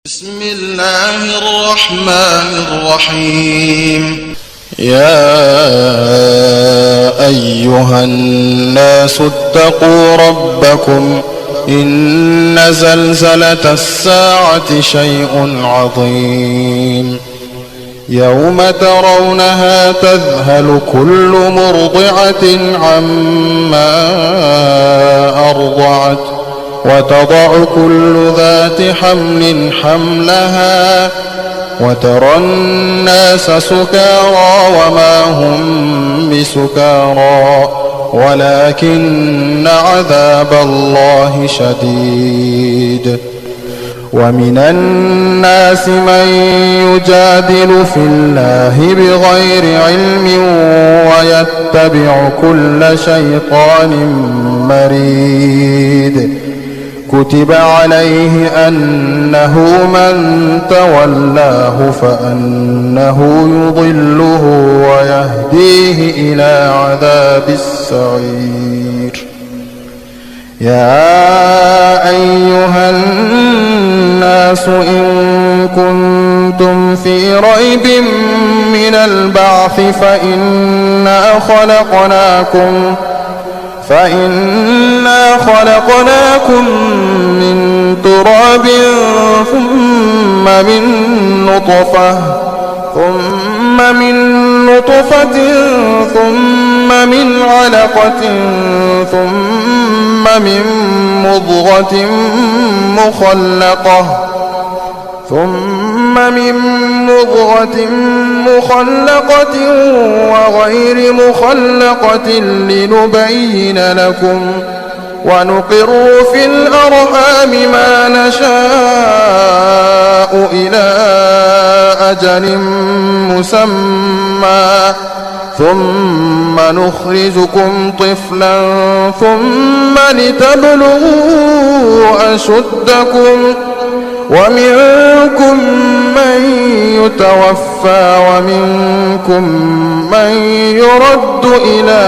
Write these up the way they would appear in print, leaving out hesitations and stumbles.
بسم الله الرحمن الرحيم. يا أيها الناس اتقوا ربكم إن زلزلة الساعة شيء عظيم يوم ترونها تذهل كل مرضعة عما أرضعت وتضع كل ذات حمل حملها وترى الناس سكارى وما هم بسكارى ولكن عذاب الله شديد. ومن الناس من يجادل في الله بغير علم ويتبع كل شيطان مريد. كتب عليه أنه من تولاه فأنه يضله ويهديه إلى عذاب السعير. يا أيها الناس إن كنتم في ريب من البعث فإنا خلقناكم من تراب ثم من نطفة ثم من علقة ثم من مضغة مخلقة وغير مخلقة لنبين لكم ونقر في الأرحام ما نشاء إلى أجل مسمى ثم نخرجكم طفلا ثم لتبلغوا أشدكم ومنكم من يتوفى ومنكم من يرد إلى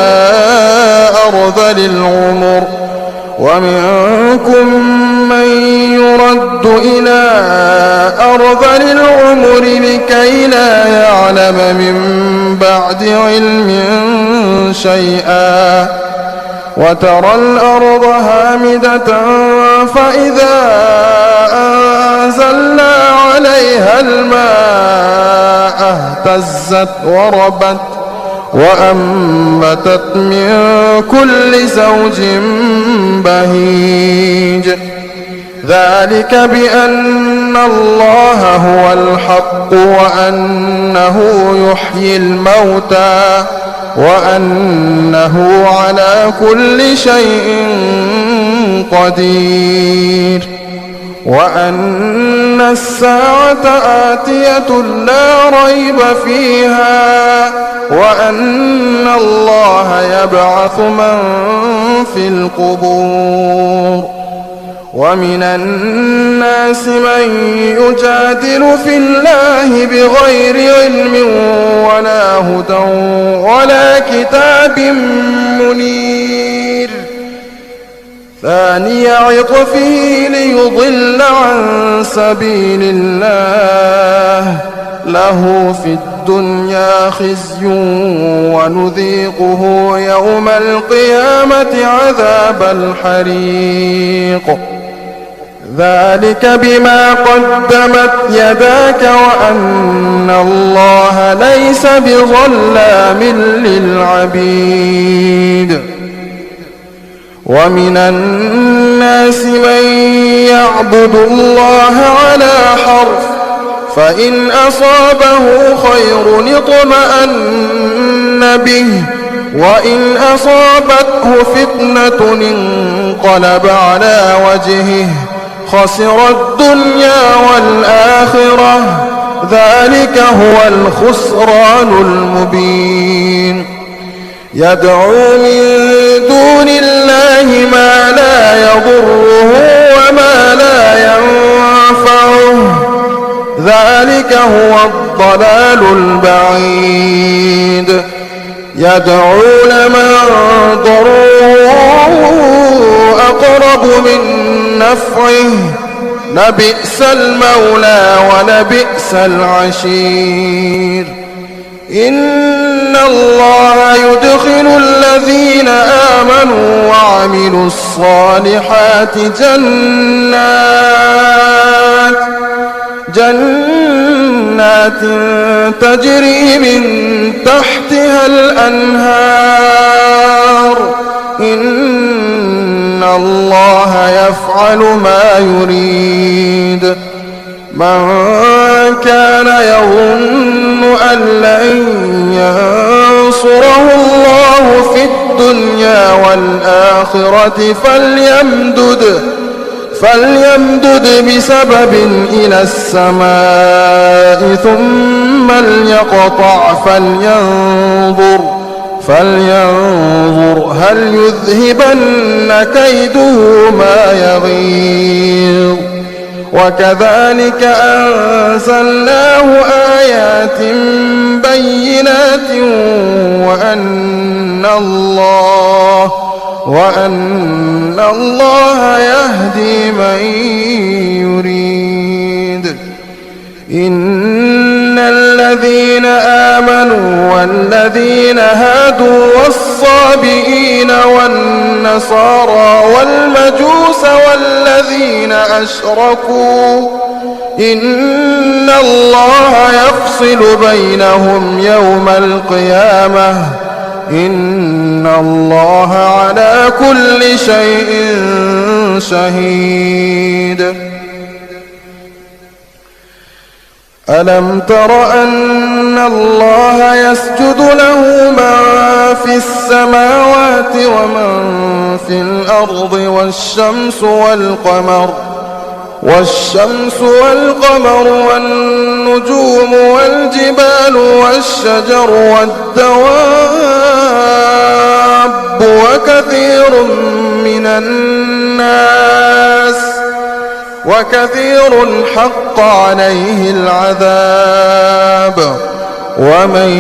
أرذل العمر لكي لا يعلم من بعد علم شيئا. وترى الأرض هامدة فإذا أنزلنا عليها الماء اهتزت وربت وأنبتت من كل زوج بهيج. ذلك بأن الله هو الحق وأنه يحيي الموتى وأنه على كل شيء قدير. وأن الساعة آتية لا ريب فيها وأن الله يبعث من في القبور. ومن الناس من يجادل في الله بغير علم ولا هدى ولا كتاب منير. ثاني عطفه ليضل عن سبيل الله له في الدنيا خزي ونذيقه يوم القيامة عذاب الحريق. ذلك بما قدمت يداك وأن الله ليس بظلام للعبيد. ومن الناس من يعبد الله على حرف فإن أصابه خير اطمأن به وإن أصابته فتنة انقلب على وجهه خسر الدنيا والآخرة ذلك هو الخسران المبين. يدعو من دون الله ما لا يضره وما لا ينفعه ذلك هو الضلال البعيد. يدعو لمن ضره أقرب من نفعه لبئس المولى ولبئس العشير. إن الله يدخل الذين آمنوا وعملوا الصالحات جنات تجري من تحتها الأنهار. إن الله يفعل ما يريد. من كان يظن أن لن ينصره الله في الدنيا والآخرة فليمدد بسبب إلى السماء ثم ليقطع فلينظر هل يذهبن كيده ما يغيظ. وكذلك أنزلناه آيات بينات وأن الله يهدي من يريد. إن الذين آمنوا والذين هادوا والصابئين والنصارى والمجوس والذين أشركوا إن الله يفصل بينهم يوم القيامة. إن الله على كل شيء شهيد. ألم تر أن الله يسجد له من في السماوات ومن في الأرض والشمس والقمر والنجوم والجبال والشجر والدواب وكثير حق عليه العذاب. ومن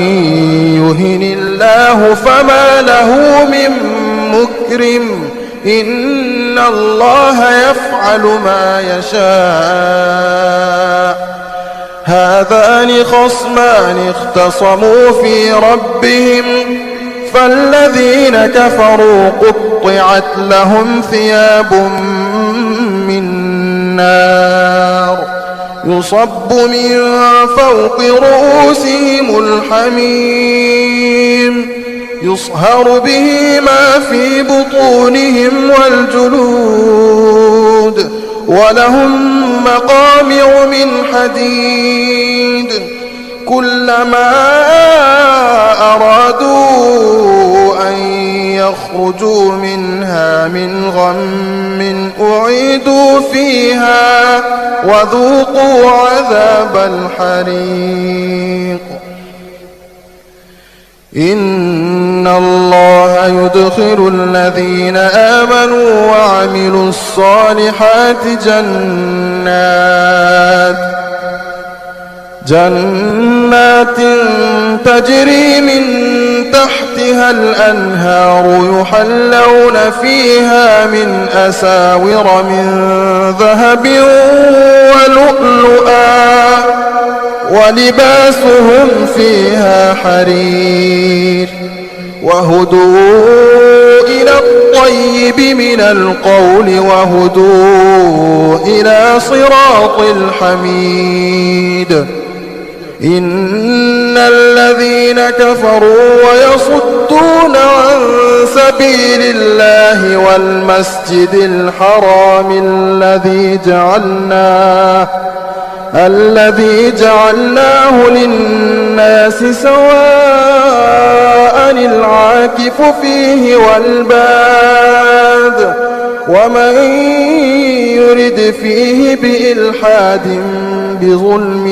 يهن الله فما له من مكرم. إن الله يفعل ما يشاء. هذان خصمان اختصموا في ربهم فالذين كفروا قطعت لهم ثياب من نار يصب من فوق رؤوسهم الحميم يصهر به ما في بطونهم والجلود ولهم مقامع من حديد كلما أرادوا أن يخرجوا منها من غم أعيدوا فيها وذوقوا عذاب الحريق. إن الله يدخل الذين آمنوا وعملوا الصالحات جنات تجري من تحتها الأنهار يحلون فيها من أساور من ذهب ولؤلؤا ولباسهم فيها حرير وهدوا إلى الطيب من القول وهدوا إلى صراط الحميد. إن الذين كفروا ويصدون عن سبيل الله والمسجد الحرام الذي جعلناه للناس سواء العاكف فيه والباد ومن يرد فيه بإلحاد بظلم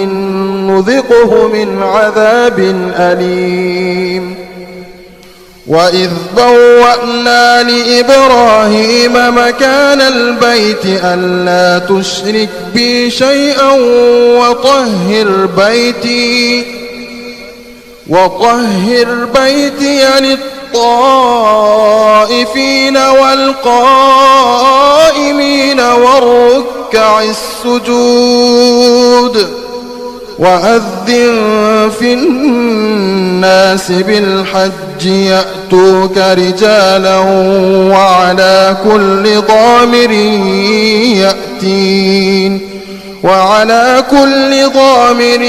نذقه من عذاب أليم. وإذ بوأنا لإبراهيم مكان البيت ألا تشرك بي شيئا وطهر بيتي للطائفين والقائمين والركع السجود وأذن في الناس بالحج يأتوك رجالا وعلى كل ضامر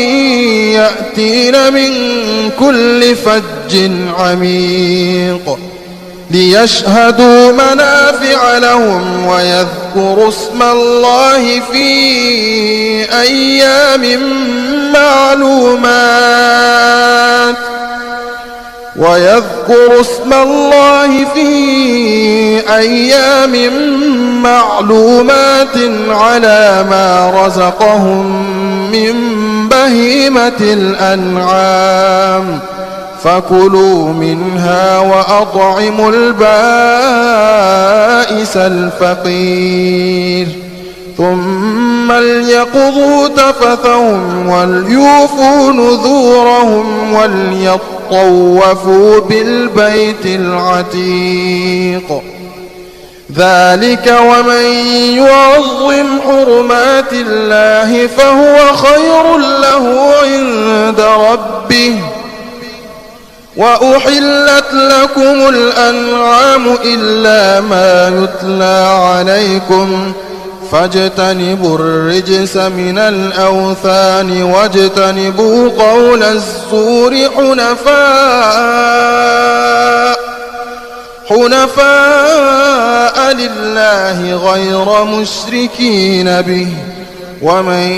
يأتين من كل فج عميق ليشهدوا منافع لهم ويذكروا اسم الله في أيام معلومات على ما رزقهم من بهيمة الأنعام فكلوا منها وأطعموا البائس الفقير ثم ليقضوا تفثهم وليوفوا نذورهم وليطوفوا بالبيت العتيق ذلك ومن يعظم حرمات الله فهو خير له عند ربه وأحلت لكم الأنعام إلا ما يتلى عليكم فاجتنبوا الرجس من الأوثان واجتنبوا قول الزور حنفاء لله غير مشركين به ومن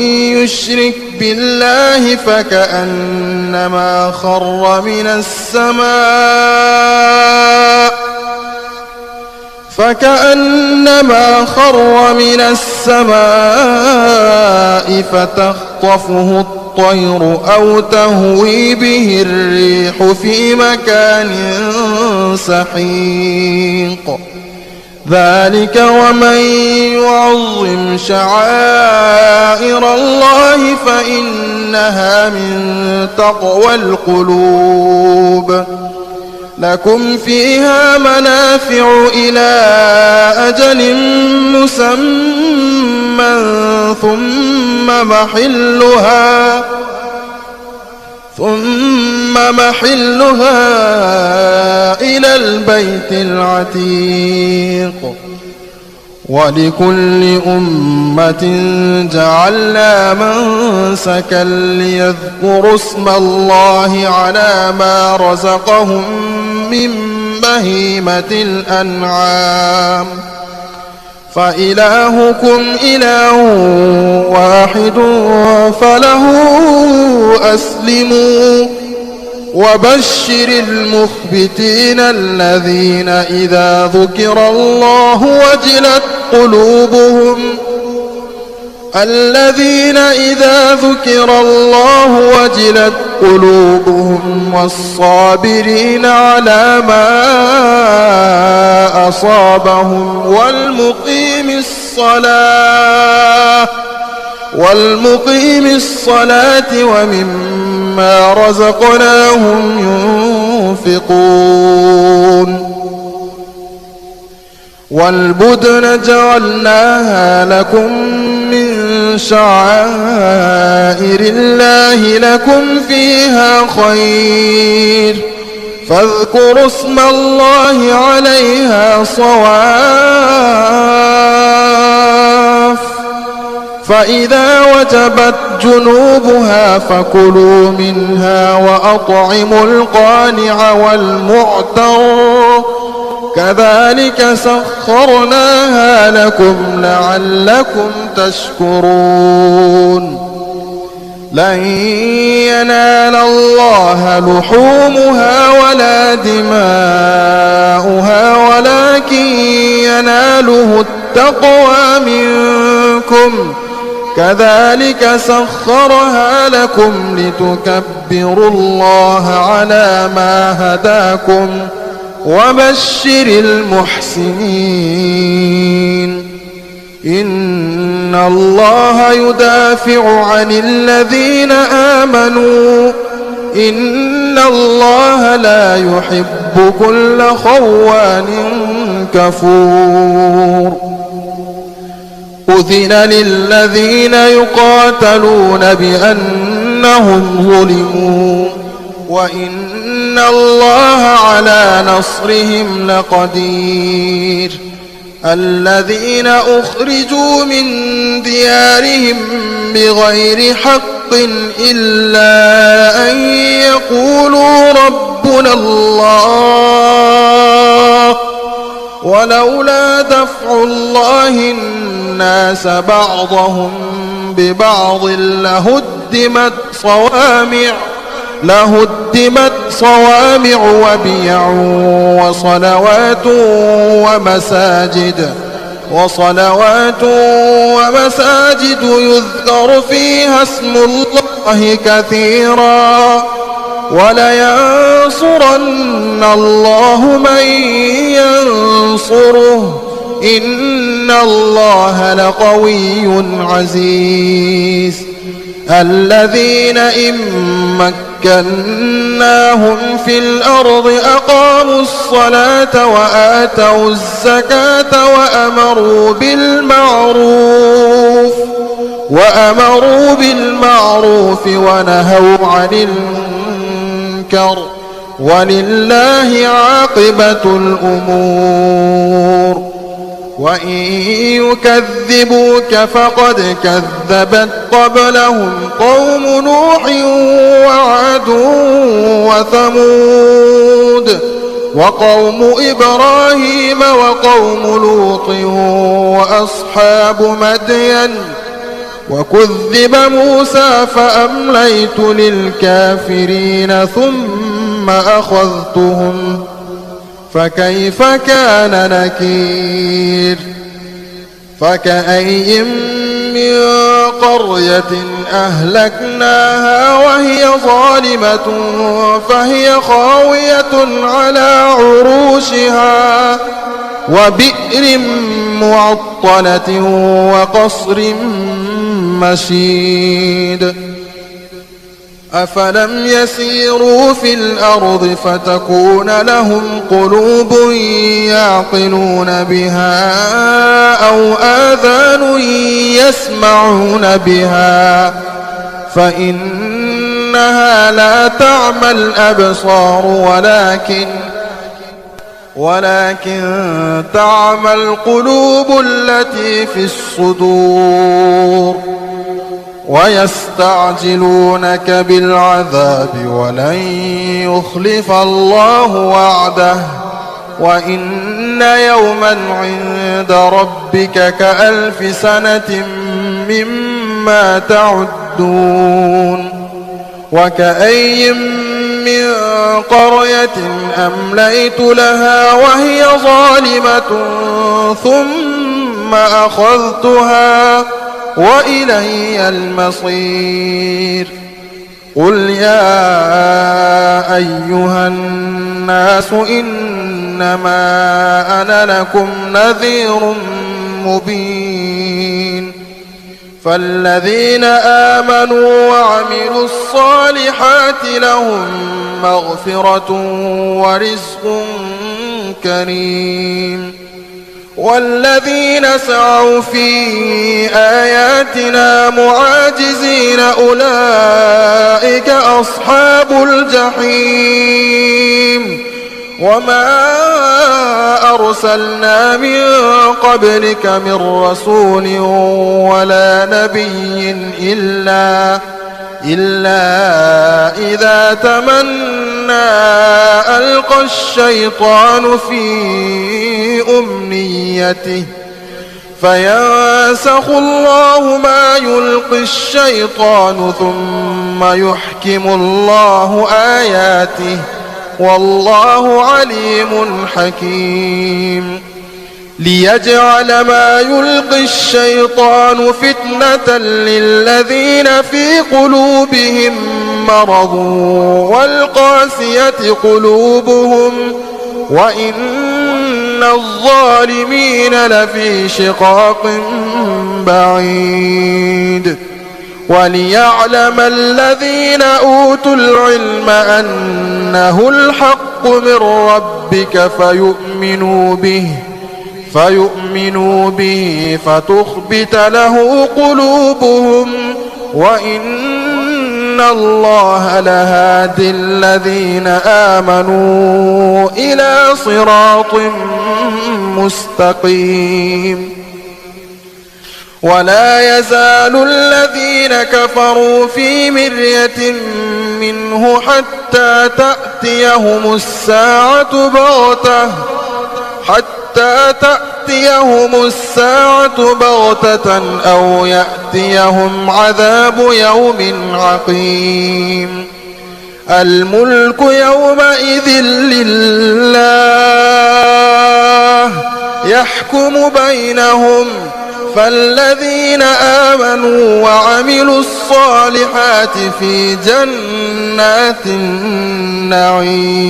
يشرك بالله فكأنما خر من السماء فتخطفه الطير أو تهوي به الريح في مكان سحيق ذلك ومن يعظم شعائر الله فإنها من تقوى القلوب لكم فيها منافع إلى أجل مسمى ثم محلها إلى البيت العتيق ولكل أمة جعلنا منسكا ليذكروا اسم الله على ما رزقهم من بهيمة الأنعام فإلهكم إله واحد فله أسلموا وبشر المخبتين الذين إذا ذكر الله وجلت قلوبهم والصابرين على ما أصابهم والمقيم الصلاة ومما رزقناهم ينفقون والبدن جعلناها لكم من شعائر الله لكم فيها خير فاذكروا اسم الله عليها صواف فإذا وجبت جنوبها فكلوا منها وأطعموا القانع والمعتر كذلك سخرناها لكم لعلكم تشكرون لن ينال الله لحومها ولا دماؤها ولكن يناله التقوى منكم كذلك سخرها لكم لتكبروا الله على ما هداكم وبشر المحسنين إن الله يدافع عن الذين آمنوا إن الله لا يحب يحب كل خوان كفور أذن للذين يقاتلون بأنهم ظلموا وإن الله على نصرهم لقدير الذين أخرجوا من ديارهم بغير حق إلا أن يقولوا ربنا الله ولولا دفع الله الناس بعضهم ببعض لهدمت صوامع وبيع وصلوات ومساجد يذكر فيها اسم الله كثيرا ولينصرن الله من ينصره إن الله لقوي عزيز الذين إن مكناهم في الأرض أقاموا الصلاة وآتوا الزكاة وأمروا بالمعروف ونهوا عن المنكر ولله عاقبة الأمور وإن يكذبوك فقد كذبت قبلهم قوم نوح وعاد وثمود وقوم إبراهيم وقوم لوط وأصحاب مدين وكذب موسى فأمليت للكافرين ثم أخذتهم فكيف كان نكير فكأي من قرية أهلكناها وهي ظالمة فهي خاوية على عروشها وبئر معطلة وقصر مشيد أفلم يسيروا في الأرض فتكون لهم قلوب يعقلون بها أو آذان يسمعون بها فإنها لا تعمى الأبصار ولكن تعمى القلوب التي في الصدور ويستعجلونك بالعذاب ولن يخلف الله وعده وإن يوما عند ربك كألف سنة مما تعدون وكأي من قرية أمليت لها وهي ظالمة ثم أخذتها وإلي المصير قل يا أيها الناس إنما أنا لكم نذير مبين فالذين آمنوا وعملوا الصالحات لهم مغفرة ورزق كريم والذين سعوا في آياتنا معاجزين أولئك أصحاب الجحيم وما أرسلنا من قبلك من رسول ولا نبي إلا إذا تمنى ألقى الشيطان في أمنيته فينسخ الله ما يلقي الشيطان ثم يحكم الله آياته والله عليم حكيم ليجعل ما يلقي الشيطان فتنة للذين في قلوبهم مرض والقاسية قلوبهم وإن الظالمين لفي شقاق بعيد وليعلم الذين أوتوا العلم أنه الحق الحق من ربك فيؤمنوا به فتخبت له قلوبهم وإن الله لهادي الذين آمنوا إلى صراط مستقيم ولا يزال الذين كفروا في مرية منه حتى تأتيهم الساعة بغتة أو يأتيهم عذاب يوم عقيم الملك يومئذ لله يحكم بينهم فالذين آمنوا وعملوا الصالحات في جنات النعيم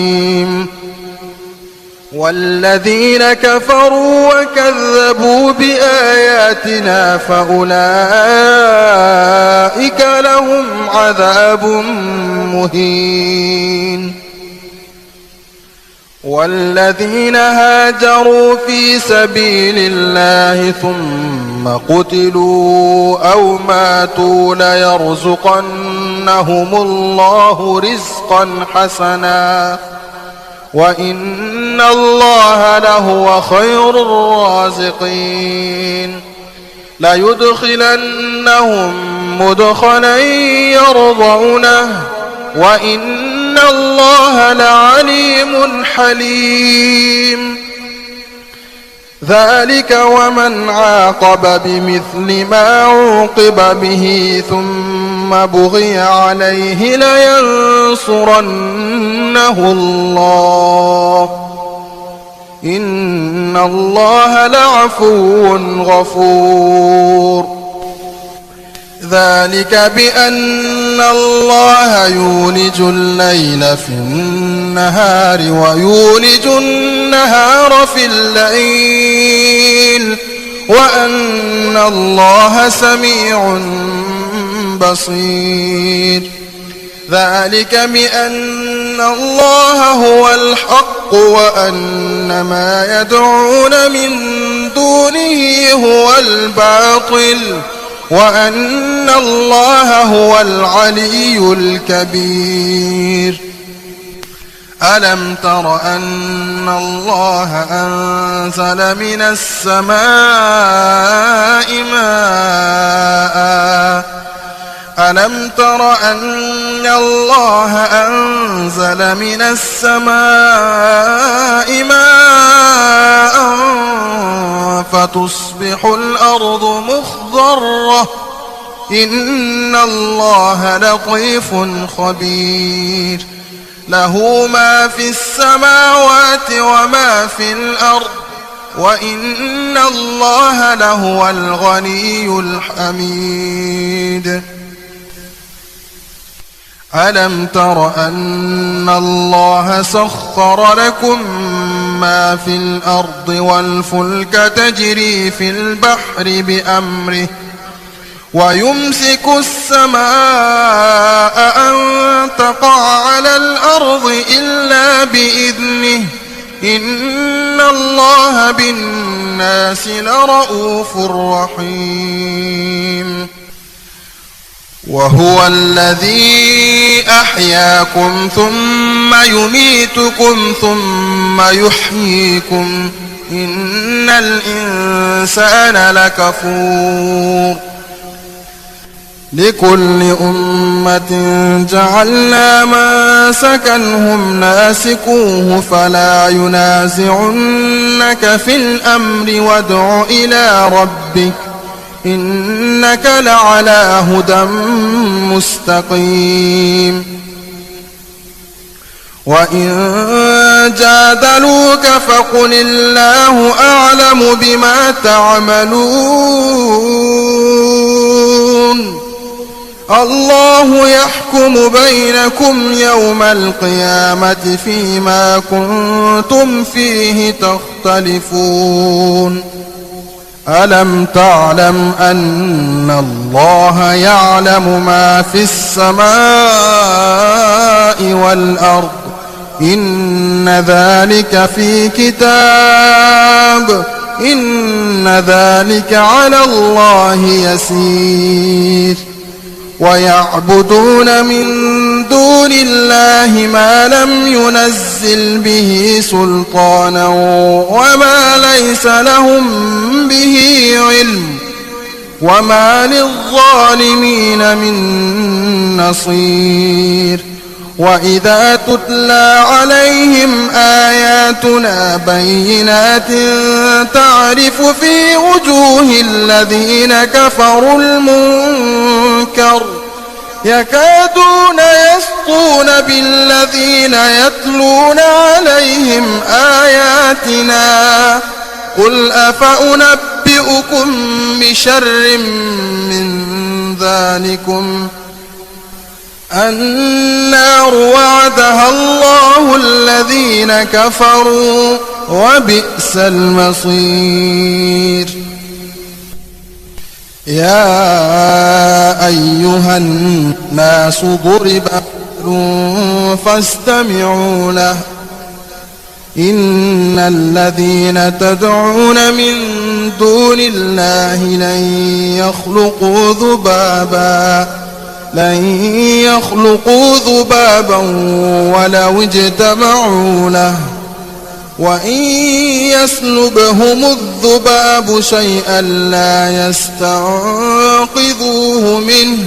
والذين كفروا وكذبوا بآياتنا فأولئك لهم عذاب مهين والذين هاجروا في سبيل الله ثم قتلوا أو ماتوا ليرزقنهم الله رزقا حسنا وإن الله لهو خير الرازقين ليدخلنهم مدخلا يرضونه وإن الله لعليم حليم ذلك ومن عاقب بمثل ما عوقب به ثم بغي عليه لينصرنه الله إن الله لعفو غفور ذلك بأن الله يولج الليل في النهار ويولج النهار في الليل وأن الله سميع بصير ذلك بأن الله هو الحق وأن ما يدعون من دونه هو الباطل وأن الله هو العلي الكبير ألم تر أن الله أنزل من السماء ماء فتصبح الأرض مخضرة إن الله لطيف خبير له ما في السماوات وما في الأرض وإن الله لهو الغني الحميد ألم تر أن الله سخر لكم ما في الأرض والفلك تجري في البحر بأمره ويمسك السماء أن تقع على الأرض إلا بإذنه إن الله بالناس لرؤوف رحيم وهو الذي أحياكم ثم يميتكم ثم يحييكم إن الإنسان لكفور لكل أمة جعلنا منسكنهم ناسكوه فلا ينازعنك في الأمر وادع إلى ربك إنك لعلى هدى مستقيم وإن جادلوك فقل الله أعلم بما تعملون الله يحكم بينكم يوم القيامة فيما كنتم فيه تختلفون ألم تعلم أن الله يعلم ما في السماء والأرض إن ذلك في كتاب إن ذلك على الله يسير ويعبدون من دون الله ما لم ينزل به سلطانا وما ليس لهم به علم وما للظالمين من نصير وإذا تتلى عليهم آياتنا بينات تعرف في وجوه الذين كفروا المنكر يكادون يسطون بالذين يتلون عليهم آياتنا قل أفأنبئكم بشر من ذلكم النار وعدها الله الذين كفروا وبئس المصير يا أيها الناس ضرب مثل فاستمعوا له إن الذين تدعون من دون الله لن يخلقوا ذبابا ولو اجتمعوا له وإن يسلبهم الذباب شيئا لا يستنقذوه منه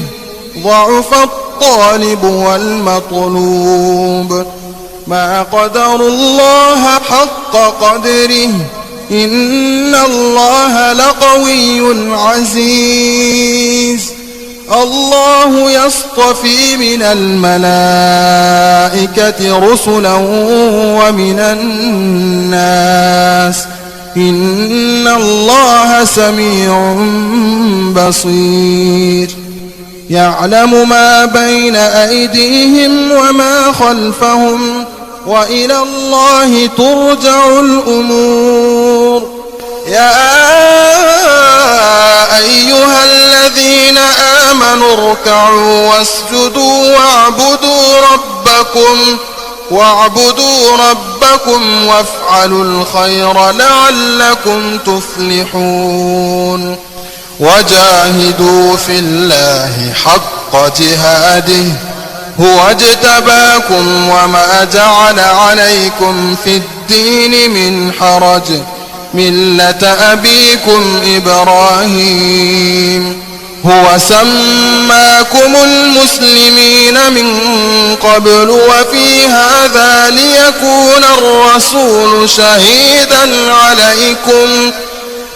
ضعف الطالب والمطلوب ما قدروا الله حق قدره إن الله لقوي عزيز الله يصطفي من الملائكة رسلا ومن الناس إن الله سميع بصير يعلم ما بين أيديهم وما خلفهم وإلى الله ترجع الأمور يا أيها الذين آمنوا اركعوا واسجدوا واعبدوا ربكم وافعلوا الخير لعلكم تفلحون وجاهدوا في الله حق جهاده هو اجتباكم وما جعل عليكم في الدين من حرج ملة أبيكم إبراهيم هو سماكم المسلمين من قبل وفي هذا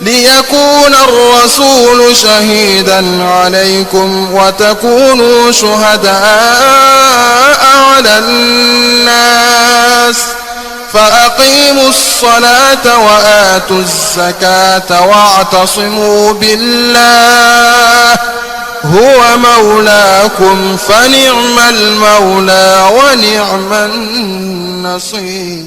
ليكون الرسول شهيدا عليكم وتكونوا شهداء على الناس فأقيموا الصلاة وآتوا الزكاة واعتصموا بالله هو مولاكم فنعم المولى ونعم النصير.